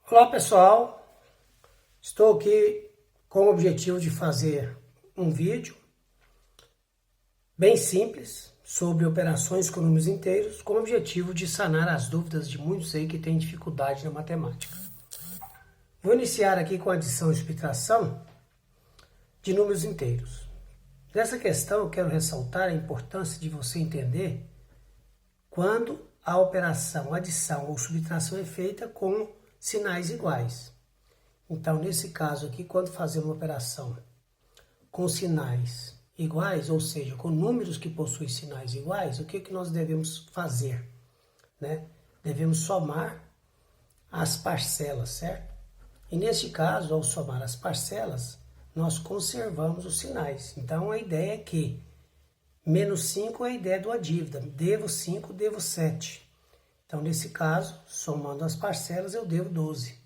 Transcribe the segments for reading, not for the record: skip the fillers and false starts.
Olá pessoal, estou aqui com o objetivo de fazer um vídeo bem simples sobre operações com números inteiros, com o objetivo de sanar as dúvidas de muitos aí que têm dificuldade na matemática. Vou iniciar aqui com a adição e subtração de números inteiros. Nessa questão eu quero ressaltar a importância de você entender quando a operação adição ou subtração é feita com sinais iguais. Então, nesse caso aqui, quando fazemos uma operação com sinais iguais, ou seja, com números que possuem sinais iguais, o que nós devemos fazer? Devemos somar as parcelas, certo? E neste caso, ao somar as parcelas, nós conservamos os sinais. Então, a ideia é que menos 5 é a ideia de uma dívida. Devo 5, devo 7. Então, nesse caso, somando as parcelas, eu devo 12.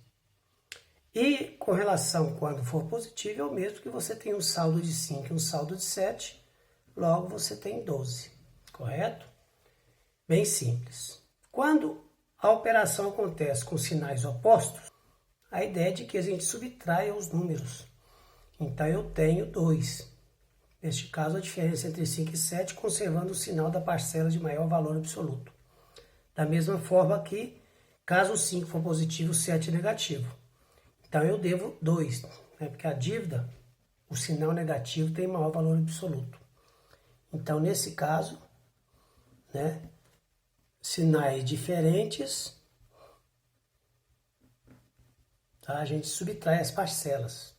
E com relação quando for positivo, é o mesmo que você tem um saldo de 5 e um saldo de 7, logo você tem 12, correto? Bem simples. Quando a operação acontece com sinais opostos, a ideia é de que a gente subtraia os números. Então eu tenho 2. Neste caso, a diferença entre 5 e 7, conservando o sinal da parcela de maior valor absoluto. Da mesma forma aqui, caso o 5 for positivo, o 7 é negativo. Então, eu devo 2, porque a dívida, o sinal negativo tem maior valor absoluto. Então, nesse caso, sinais diferentes, tá? A gente subtrai as parcelas.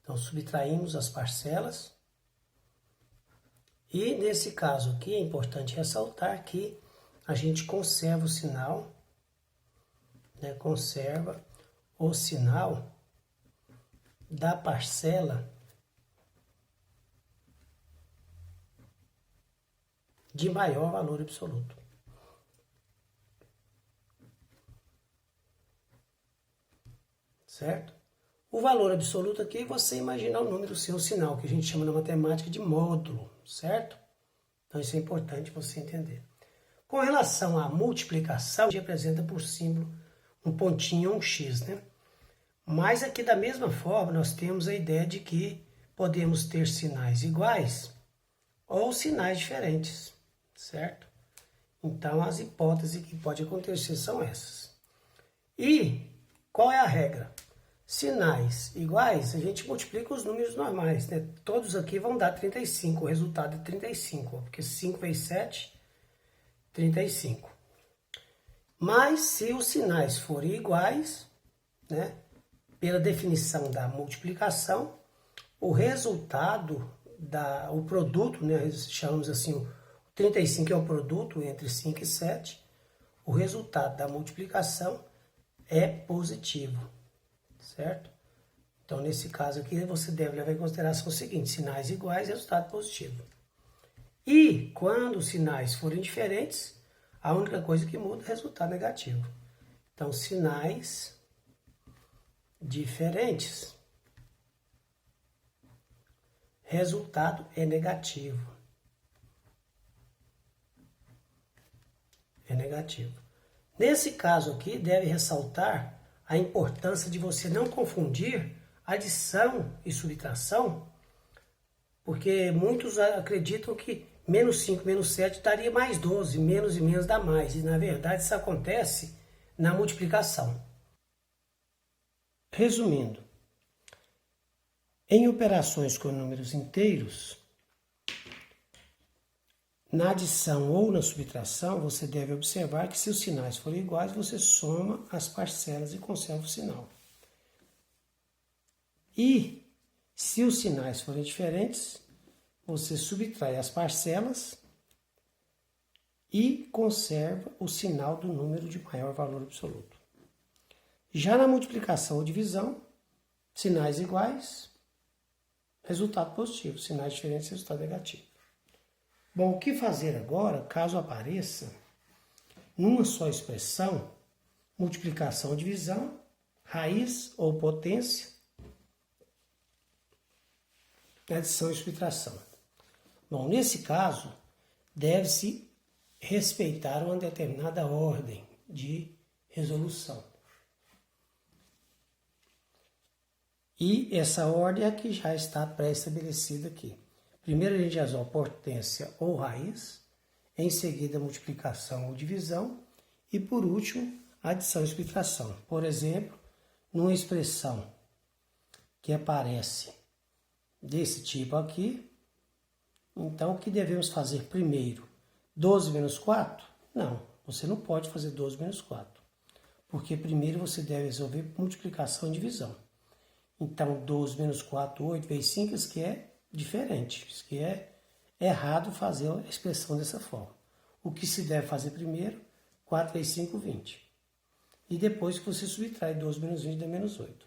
Então, subtraímos as parcelas. E, nesse caso aqui, é importante ressaltar que a gente conserva o sinal, conserva o sinal da parcela de maior valor absoluto. Certo? O valor absoluto aqui é você imaginar o número sem o sinal, que a gente chama na matemática de módulo, certo? Então isso é importante você entender. Com relação à multiplicação, a gente representa por símbolo um pontinho ou um X, Mas aqui da mesma forma nós temos a ideia de que podemos ter sinais iguais ou sinais diferentes, certo? Então as hipóteses que pode acontecer são essas. E qual é a regra? Sinais iguais, a gente multiplica os números normais, Todos aqui vão dar 35, o resultado é 35, porque 5 vezes 7, 35. Mas se os sinais forem iguais, pela definição da multiplicação, o resultado, o produto, chamamos assim, o 35 é o produto entre 5 e 7, o resultado da multiplicação é positivo, certo? Então, nesse caso aqui, você deve levar em consideração o seguinte: sinais iguais, resultado positivo. E quando os sinais forem diferentes, a única coisa que muda é o resultado negativo. Então, sinais diferentes, resultado é negativo. É negativo. Nesse caso aqui, deve ressaltar a importância de você não confundir adição e subtração, porque muitos acreditam que menos 5, menos 7 daria mais 12, menos e menos dá mais. E, na verdade, isso acontece na multiplicação. Resumindo, em operações com números inteiros, na adição ou na subtração, você deve observar que se os sinais forem iguais, você soma as parcelas e conserva o sinal. E se os sinais forem diferentes, você subtrai as parcelas e conserva o sinal do número de maior valor absoluto. Já na multiplicação ou divisão, sinais iguais, resultado positivo, sinais diferentes, resultado negativo. Bom, o que fazer agora, caso apareça, numa só expressão, multiplicação ou divisão, raiz ou potência, adição e subtração? Bom, nesse caso, deve-se respeitar uma determinada ordem de resolução. E essa ordem é que já está pré-estabelecida aqui. Primeiro a gente resolve potência ou raiz, em seguida multiplicação ou divisão e por último adição e subtração. Por exemplo, numa expressão que aparece desse tipo aqui, então o que devemos fazer primeiro? 12 menos 4? Não, você não pode fazer 12 menos 4, porque primeiro você deve resolver multiplicação e divisão. Então 12 menos 4, 8 vezes 5, isso que é diferente, isso que é errado fazer a expressão dessa forma. O que se deve fazer primeiro? 4 vezes 5, 20. E depois que você subtrai 12 menos 20 dá menos 8.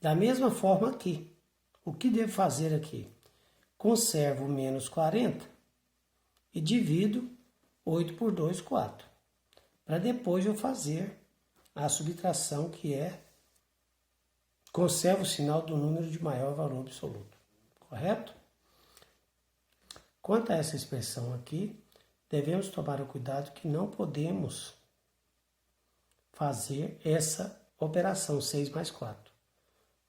Da mesma forma aqui, o que devo fazer aqui? Conservo menos 40 e divido 8 por 2, 4. Para depois eu fazer a subtração, que é conservo o sinal do número de maior valor absoluto. Correto? Quanto a essa expressão aqui, devemos tomar o cuidado que não podemos fazer essa operação 6 mais 4.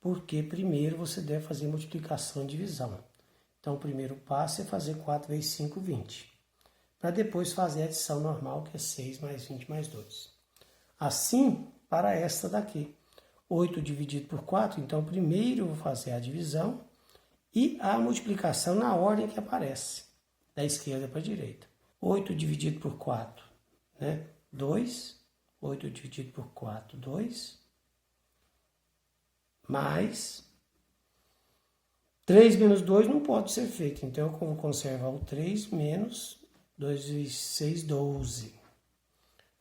Porque primeiro você deve fazer multiplicação e divisão. Então o primeiro passo é fazer 4 vezes 5, 20. Para depois fazer a adição normal, que é 6 mais 20 mais 2. Assim, para esta daqui. 8 dividido por 4, então primeiro eu vou fazer a divisão e a multiplicação na ordem que aparece, da esquerda para a direita. 8 dividido por 4, né? 2. 8 dividido por 4, 2. Mais 3 menos 2 não pode ser feito, então eu vou conservar o 3 menos 2 vezes 6, 12.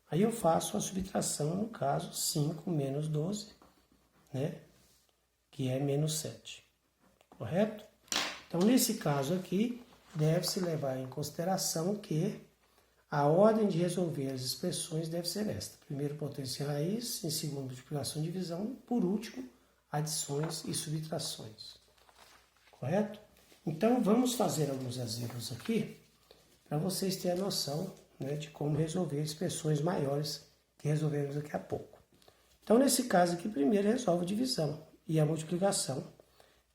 Aí eu faço a subtração, no caso, 5 menos 12, né? Que é menos 7. Correto? Então, nesse caso aqui, deve-se levar em consideração que a ordem de resolver as expressões deve ser esta. Primeiro, potência e raiz, em segundo, multiplicação e divisão, por último, adições e subtrações. Correto? Então, vamos fazer alguns exemplos aqui, para vocês terem a noção, né, de como resolver expressões maiores que resolvemos daqui a pouco. Então, nesse caso aqui, primeiro resolve a divisão e a multiplicação,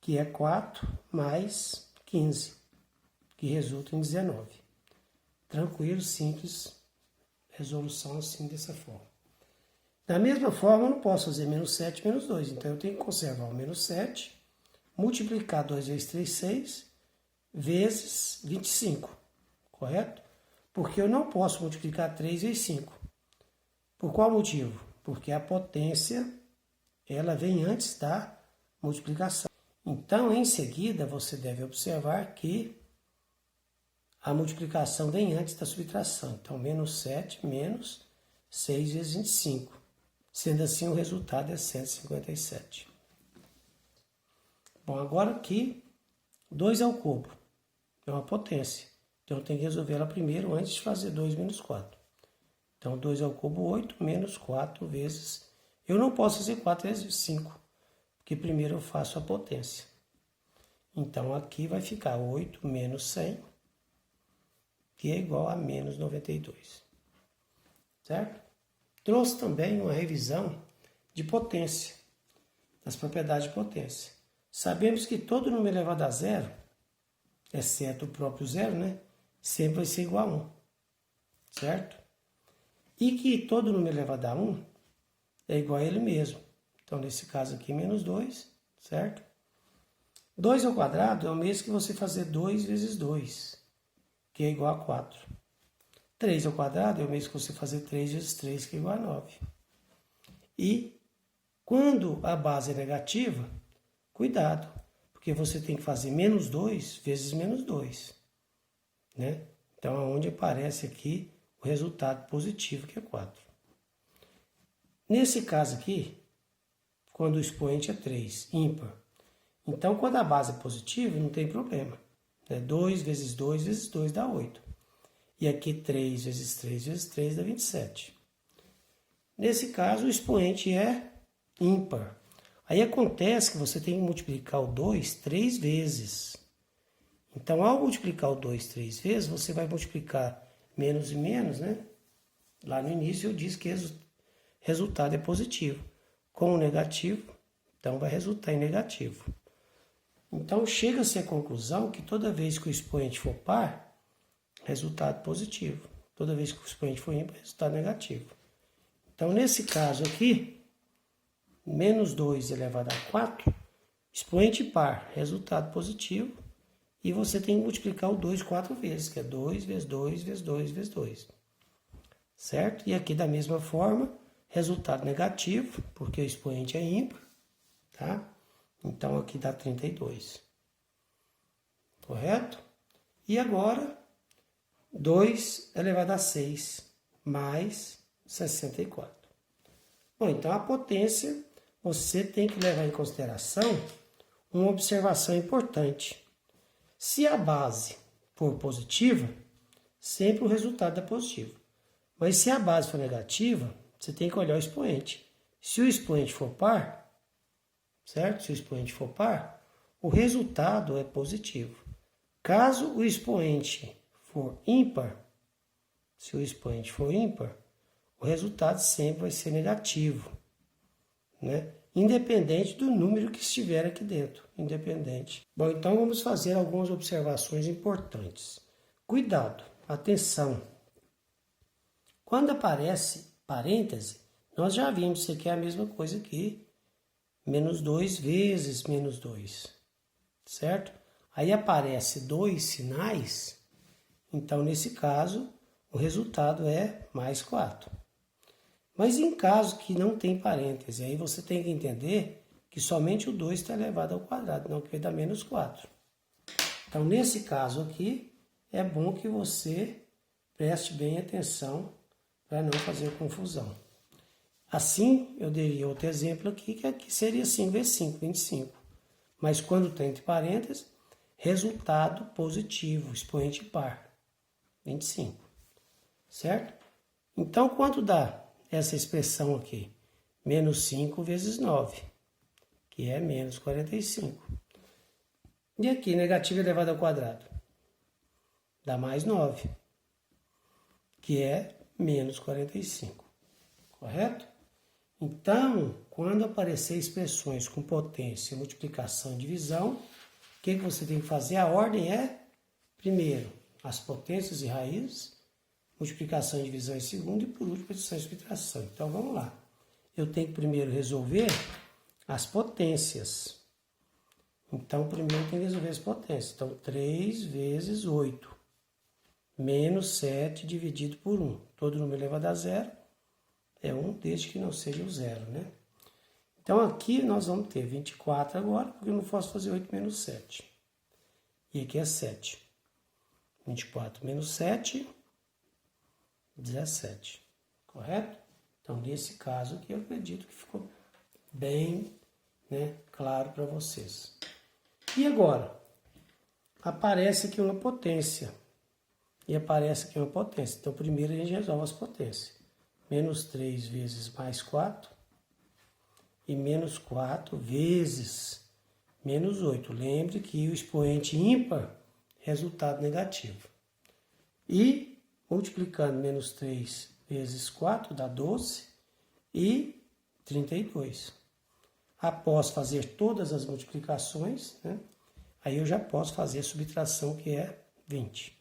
que é 4 mais 15, que resulta em 19. Tranquilo, simples, resolução assim, dessa forma. Da mesma forma, eu não posso fazer menos 7 menos 2, então eu tenho que conservar o menos 7, multiplicar 2 vezes 3, 6, vezes 25, correto? Porque eu não posso multiplicar 3 vezes 5. Por qual motivo? Porque a potência, ela vem antes da multiplicação. Então, em seguida, você deve observar que a multiplicação vem antes da subtração. Então, menos 7 menos 6 vezes 25. Sendo assim, o resultado é 157. Bom, agora aqui, 2 ao cubo. É uma potência. Então, eu tenho que resolver ela primeiro antes de fazer 2 menos 4. Então, 2 ao cubo, 8, menos 4 vezes... Eu não posso fazer 4 vezes 5, porque primeiro eu faço a potência. Então, aqui vai ficar 8 menos 100, que é igual a menos 92. Certo? Trouxe também uma revisão de potência, das propriedades de potência. Sabemos que todo número elevado a zero, exceto o próprio zero, né, sempre vai ser igual a 1. Certo? E que todo número elevado a 1 é igual a ele mesmo. Então, nesse caso aqui, menos 2, certo? 2 ao quadrado é o mesmo que você fazer 2 vezes 2, que é igual a 4. 3 ao quadrado é o mesmo que você fazer 3 vezes 3, que é igual a 9. E, quando a base é negativa, cuidado, porque você tem que fazer menos 2 vezes menos 2, né? Então, é onde aparece aqui o resultado positivo, que é 4. Nesse caso aqui, quando o expoente é 3, ímpar, então quando a base é positiva, não tem problema. 2 vezes 2 vezes 2 dá 8. E aqui 3 vezes 3 vezes 3 dá 27. Nesse caso, o expoente é ímpar. Aí acontece que você tem que multiplicar o 2 3 vezes. Então, ao multiplicar o 2 3 vezes, você vai multiplicar menos e menos, né? Lá no início eu disse que resultado é positivo. Com o negativo, então vai resultar em negativo. Então chega-se à conclusão que toda vez que o expoente for par, resultado positivo. Toda vez que o expoente for ímpar, resultado negativo. Então nesse caso aqui, menos 2 elevado a 4, expoente par, resultado positivo. E você tem que multiplicar o 2 4 vezes, que é 2 vezes 2 vezes 2 vezes 2. Certo? E aqui da mesma forma, resultado negativo, porque o expoente é ímpar, tá? Então aqui dá 32. Correto? E agora, 2 elevado a 6 mais 64. Bom, então a potência, você tem que levar em consideração uma observação importante. Se a base for positiva, sempre o resultado é positivo. Mas se a base for negativa, você tem que olhar o expoente. Se o expoente for par, certo? Se o expoente for par, o resultado é positivo. Caso o expoente for ímpar, se o expoente for ímpar, o resultado sempre vai ser negativo, né? Independente do número que estiver aqui dentro, independente. Bom, então vamos fazer algumas observações importantes. Cuidado, atenção. Quando aparece parêntese, nós já vimos que aqui é a mesma coisa que menos 2 vezes menos 2, certo? Aí aparece 2 sinais, então nesse caso o resultado é mais 4. Mas em caso que não tem parêntese, aí você tem que entender que somente o 2 está elevado ao quadrado, não que vai dar menos 4. Então, nesse caso aqui, é bom que você preste bem atenção para não fazer confusão. Assim, eu daria outro exemplo aqui, que aqui seria 5 vezes 5, 25. Mas quando tem entre parênteses, resultado positivo, expoente par, 25. Certo? Então, quanto dá essa expressão aqui? Menos 5 vezes 9, que é menos 45. E aqui, negativo elevado ao quadrado, dá mais 9, que é menos 45. Correto? Então, quando aparecer expressões com potência, multiplicação e divisão, o que você tem que fazer? A ordem é, primeiro, as potências e raízes, multiplicação e divisão em segundo, e por último, adição e subtração. Então, vamos lá. Eu tenho que primeiro resolver as potências. Então, primeiro eu tenho que resolver as potências. Então, 3 vezes 8, menos 7 dividido por 1. Todo número elevado a zero é 1, desde que não seja o zero, né? Então, aqui nós vamos ter 24 agora, porque eu não posso fazer 8 menos 7. E aqui é 7. 24 menos 7... 17, correto? Então, nesse caso aqui, eu acredito que ficou bem, né, claro para vocês. E agora, aparece aqui uma potência. E aparece aqui uma potência. Então, primeiro a gente resolve as potências. Menos 3 vezes mais 4. E menos 4 vezes menos 8. Lembre que o expoente ímpar, resultado negativo. E multiplicando menos 3 vezes 4 dá 12 e 32. Após fazer todas as multiplicações, né, aí eu já posso fazer a subtração, que é 20.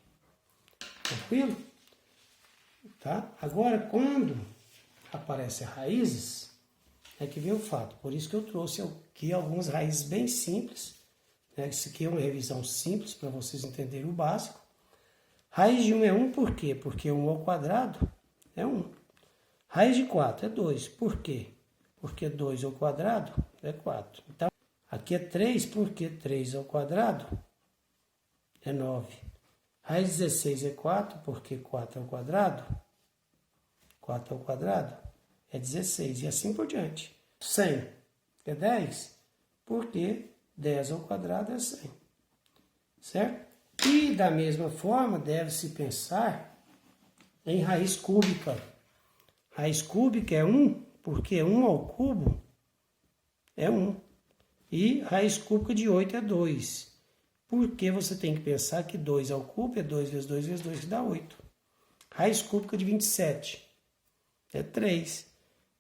Tranquilo? Tá? Agora, quando aparecem raízes, é que vem o fato. Por isso que eu trouxe aqui algumas raízes bem simples. Né? Isso aqui é uma revisão simples para vocês entenderem o básico. Raiz de 1 é 1, por quê? Porque 1 ao quadrado é 1. Raiz de 4 é 2, por quê? Porque 2 ao quadrado é 4. Então, aqui é 3, porque 3 ao quadrado é 9. Raiz de 16 é 4, porque 4 ao quadrado, 4 ao quadrado é 16, e assim por diante. 100 é 10, porque 10 ao quadrado é 100. Certo? E da mesma forma, deve-se pensar em raiz cúbica. Raiz cúbica é 1, porque 1 ao cubo é 1. E raiz cúbica de 8 é 2. Porque você tem que pensar que 2 ao cubo é 2 vezes 2 vezes 2, que dá 8. Raiz cúbica de 27 É 3,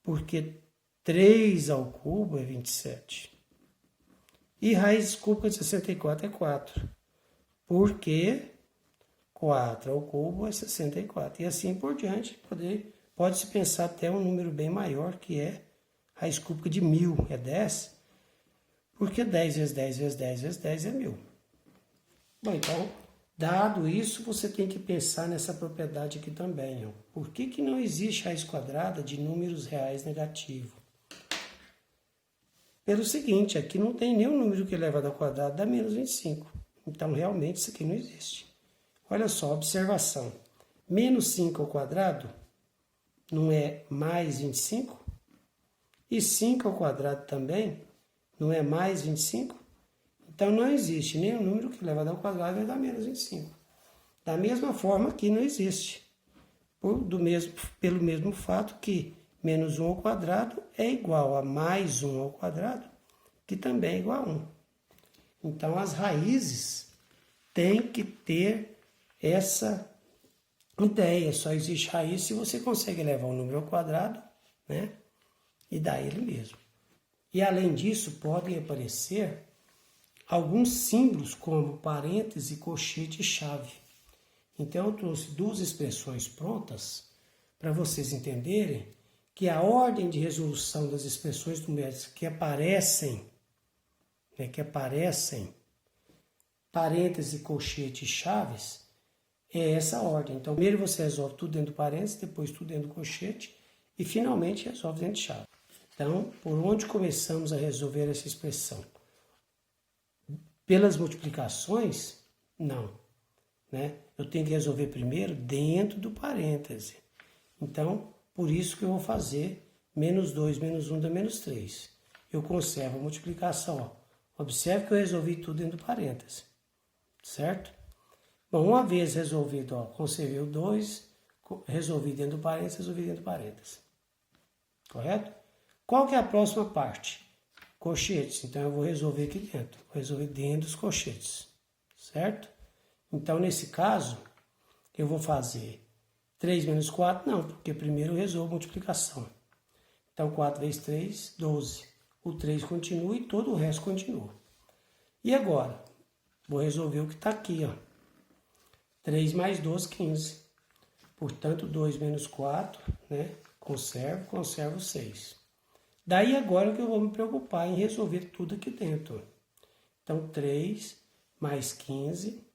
porque 3 ao cubo é 27. E raiz cúbica de 64 é 4, porque 4 ao cubo é 64. E assim por diante, pode-se pensar até um número bem maior, que é raiz cúbica de 1000, é 10, porque 10 vezes 10 vezes 10 vezes 10 é 1000. Bom, então, dado isso, você tem que pensar nessa propriedade aqui também. Ó. Por que não existe raiz quadrada de números reais negativos? Pelo seguinte, aqui não tem nenhum número que elevado ao quadrado dá menos 25. Então, realmente, isso aqui não existe. Olha só, observação. Menos 5 ao quadrado não é mais 25? E 5 ao quadrado também não é mais 25? Então, não existe nenhum número que elevado ao quadrado vai dar menos 25. Da mesma forma, aqui não existe. Pelo mesmo fato que menos 1 ao quadrado é igual a mais 1 ao quadrado, que também é igual a 1. Então, as raízes têm que ter essa ideia. Só existe raiz se você consegue elevar um número ao quadrado, né? E dar ele mesmo. E, além disso, podem aparecer alguns símbolos como parêntese, colchete e chave. Então, eu trouxe duas expressões prontas para vocês entenderem que a ordem de resolução das expressões numéricas que aparecem, parêntese, colchete e chaves, é essa ordem. Então, primeiro você resolve tudo dentro do parêntese, depois tudo dentro do colchete e finalmente resolve dentro de chave. Então, por onde começamos a resolver essa expressão? Pelas multiplicações? Não. Né? Eu tenho que resolver primeiro dentro do parêntese. Então, por isso que eu vou fazer menos 2 menos 1 dá menos 3. Eu conservo a multiplicação. Ó. Observe que eu resolvi tudo dentro do parêntese. Certo? Bom, uma vez resolvido, ó, conservei o 2, resolvi dentro do parêntese, resolvi dentro do parêntese. Correto? Qual que é a próxima parte? Colchetes. Então, eu vou resolver aqui dentro. Vou resolver dentro dos colchetes. Certo? Então, nesse caso, eu vou fazer 3 menos 4, não, porque primeiro eu resolvo a multiplicação. Então, 4 vezes 3, 12. O 3 continua e todo o resto continua. E agora? Vou resolver o que está aqui, ó. 3 mais 12, 15. Portanto, 2 menos 4, né? Conservo 6. Daí agora que eu vou me preocupar em resolver tudo aqui dentro. Então, 3 mais 15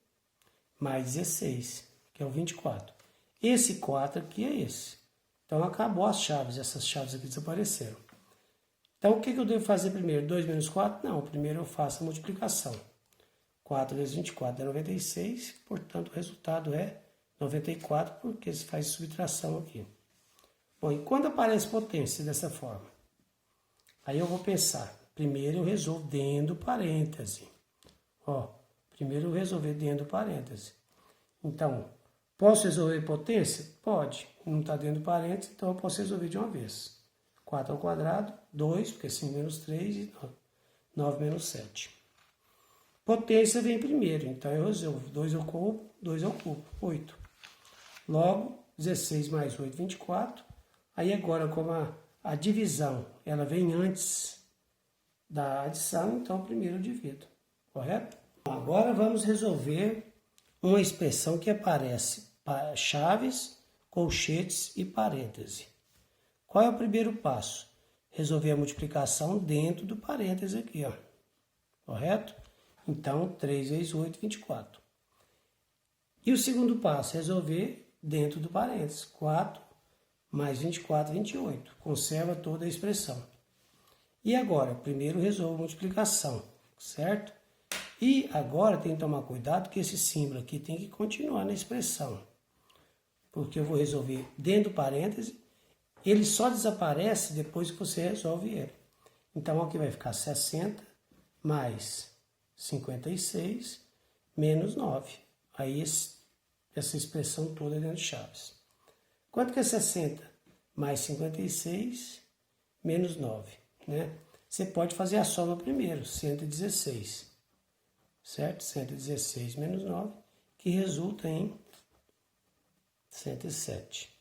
mais 16, que é o 24. Esse 4 aqui é esse. Então, acabou as chaves. Essas chaves aqui desapareceram. Então, o que eu devo fazer primeiro? 2 menos 4? Não, primeiro eu faço a multiplicação. 4 vezes 24 é 96, portanto, o resultado é 94, porque se faz subtração aqui. Bom, e quando aparece potência dessa forma? Aí eu vou pensar. Primeiro eu resolvo dentro do parêntese. Ó, primeiro eu resolver dentro do parêntese. Então, posso resolver potência? Pode. Não está dentro do parêntese, então eu posso resolver de uma vez. 4 ao quadrado, 2, porque 5 menos 3 e 9 menos 7. Potência vem primeiro, então eu resolvo 2 ao cubo, 8. Logo, 16 mais 8, 24. Aí agora, como a divisão ela vem antes da adição, então primeiro eu divido, correto? Agora vamos resolver uma expressão que aparece chaves, colchetes e parêntese. Qual é o primeiro passo? Resolver a multiplicação dentro do parêntese aqui, ó. Correto? Então, 3 vezes 8, 24. E o segundo passo? Resolver dentro do parêntese. 4 mais 24, 28. Conserva toda a expressão. E agora? Primeiro resolvo a multiplicação, certo? E agora tem que tomar cuidado que esse símbolo aqui tem que continuar na expressão. Porque eu vou resolver dentro do parêntese. Ele só desaparece depois que você resolve ele. Então, aqui vai ficar 60 mais 56 menos 9. Aí, essa expressão toda é dentro de chaves. Quanto que é 60 mais 56 menos 9? Né? Você pode fazer a soma primeiro, 116. Certo? 116 menos 9, que resulta em 107.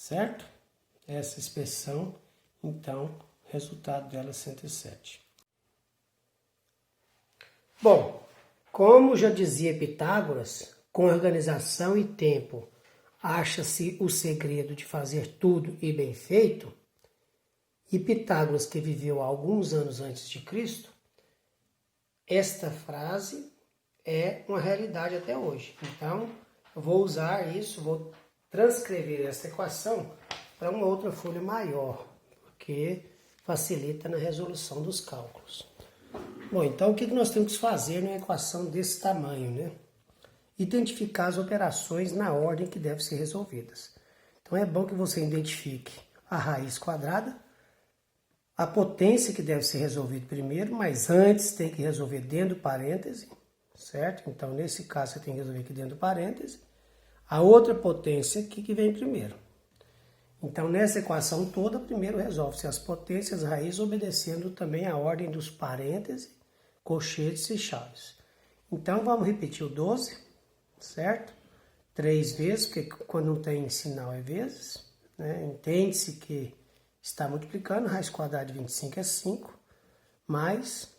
certo? Essa expressão, então, o resultado dela é 107. Bom, como já dizia Pitágoras, com organização e tempo acha-se o segredo de fazer tudo e bem feito, e Pitágoras, que viveu alguns anos antes de Cristo, esta frase é uma realidade até hoje. Então, eu vou usar isso, vou transcrever essa equação para uma outra folha maior, porque facilita na resolução dos cálculos. Bom, então o que nós temos que fazer numa equação desse tamanho, né? Identificar as operações na ordem que devem ser resolvidas. Então é bom que você identifique a raiz quadrada, a potência que deve ser resolvida primeiro, mas antes tem que resolver dentro do parêntese, certo? Então nesse caso você tem que resolver aqui dentro do parêntese. A outra potência aqui que vem primeiro. Então nessa equação toda, primeiro resolve-se as potências raízes obedecendo também a ordem dos parênteses, colchetes e chaves. Então vamos repetir o 12, certo? 3 vezes, porque quando não tem sinal é vezes, né? Entende-se que está multiplicando, raiz quadrada de 25 é 5, mais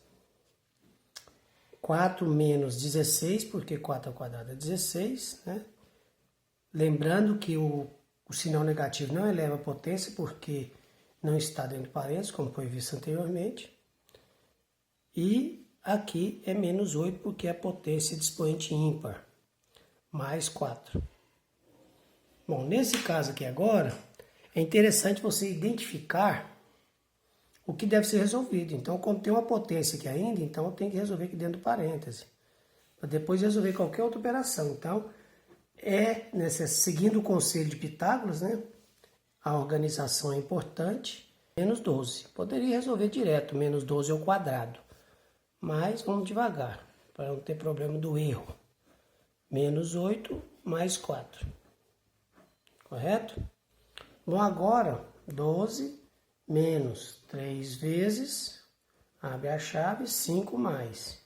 4 menos 16, porque 4 ao quadrado é 16, né? Lembrando que o sinal negativo não eleva a potência, porque não está dentro de parênteses, como foi visto anteriormente. E aqui é menos 8, porque é a potência de expoente ímpar, mais 4. Bom, nesse caso aqui agora, é interessante você identificar o que deve ser resolvido. Então, como tem uma potência aqui ainda, então eu tenho que resolver aqui dentro do parêntese, para depois resolver qualquer outra operação. Então, seguindo o conselho de Pitágoras, né? A organização é importante. Menos 12. Poderia resolver direto, menos 12 ao quadrado. Mas vamos devagar, para não ter problema do erro. Menos 8 mais 4. Correto? Bom, agora 12 menos 3 vezes, abre a chave, 5 mais.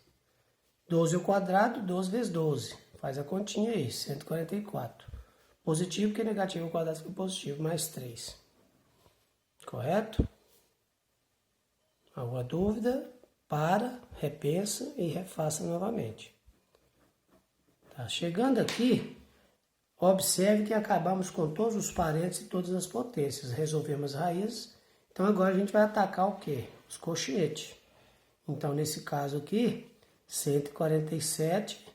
12 ao quadrado, 12 vezes 12. Faz a continha aí, 144. Positivo, que negativo ao quadrado fica positivo, mais 3. Correto? Alguma dúvida? Para, repensa e refaça novamente. Tá? Chegando aqui, observe que acabamos com todos os parênteses e todas as potências. Resolvemos as raízes. Então agora a gente vai atacar o quê? Os colchetes. Então nesse caso aqui, 147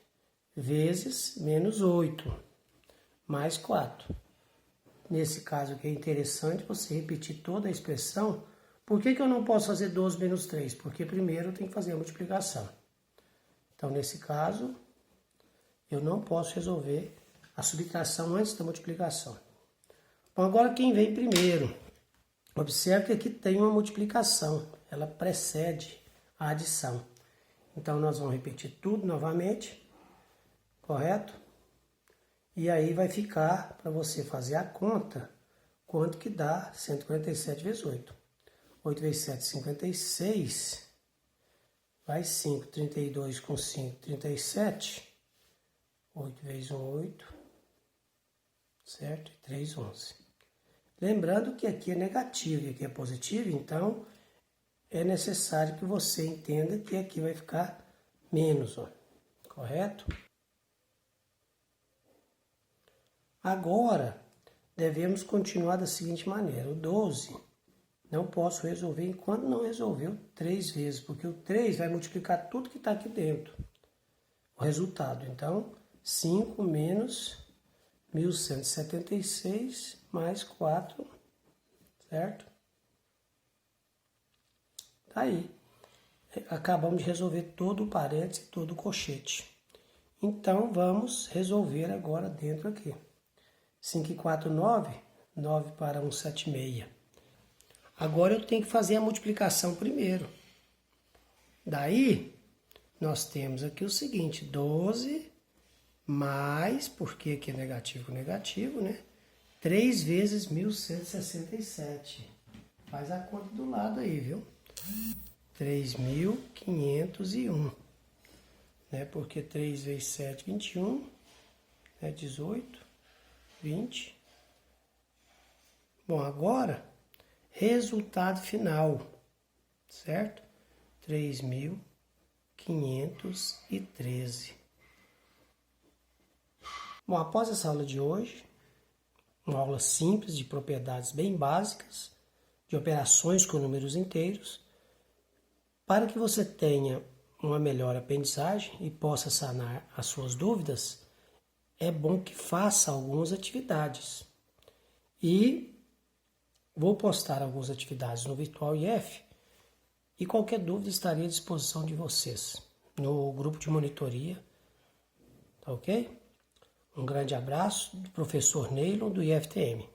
vezes menos 8, mais 4. Nesse caso aqui é interessante você repetir toda a expressão. Por que eu não posso fazer 12 menos 3? Porque primeiro eu tenho que fazer a multiplicação. Então, nesse caso, eu não posso resolver a subtração antes da multiplicação. Bom, agora quem vem primeiro? Observe que aqui tem uma multiplicação. Ela precede a adição. Então, nós vamos repetir tudo novamente. Correto? E aí vai ficar para você fazer a conta quanto que dá 147 vezes 8. 8 vezes 7, 56. Vai 5, 32 com 5, 37. 8 vezes 1, 8. Certo? E 3, 11. Lembrando que aqui é negativo e aqui é positivo, então é necessário que você entenda que aqui vai ficar menos, ó. Correto? Agora, devemos continuar da seguinte maneira. O 12 não posso resolver enquanto não resolveu 3 vezes, porque o 3 vai multiplicar tudo que está aqui dentro. O resultado, então, 5 menos 1176 mais 4, certo? Tá aí. Acabamos de resolver todo o parêntese, todo o colchete. Então, vamos resolver agora dentro aqui. 5 e 4, 9. 9 para 1, 7, 6. Agora eu tenho que fazer a multiplicação primeiro. Daí, nós temos aqui o seguinte, 12 mais, porque aqui é negativo com negativo, né? 3 vezes 1167. Faz a conta do lado aí, viu? 3.501. Né? Porque 3 vezes 7, 21. Né? 18. 20. Bom, agora, resultado final, certo? 3.513. Bom, após essa aula de hoje, uma aula simples de propriedades bem básicas, de operações com números inteiros, para que você tenha uma melhor aprendizagem e possa sanar as suas dúvidas, é bom que faça algumas atividades. E vou postar algumas atividades no Virtual IF e qualquer dúvida estarei à disposição de vocês no grupo de monitoria, tá ok? Um grande abraço do professor Neylon do IFTM.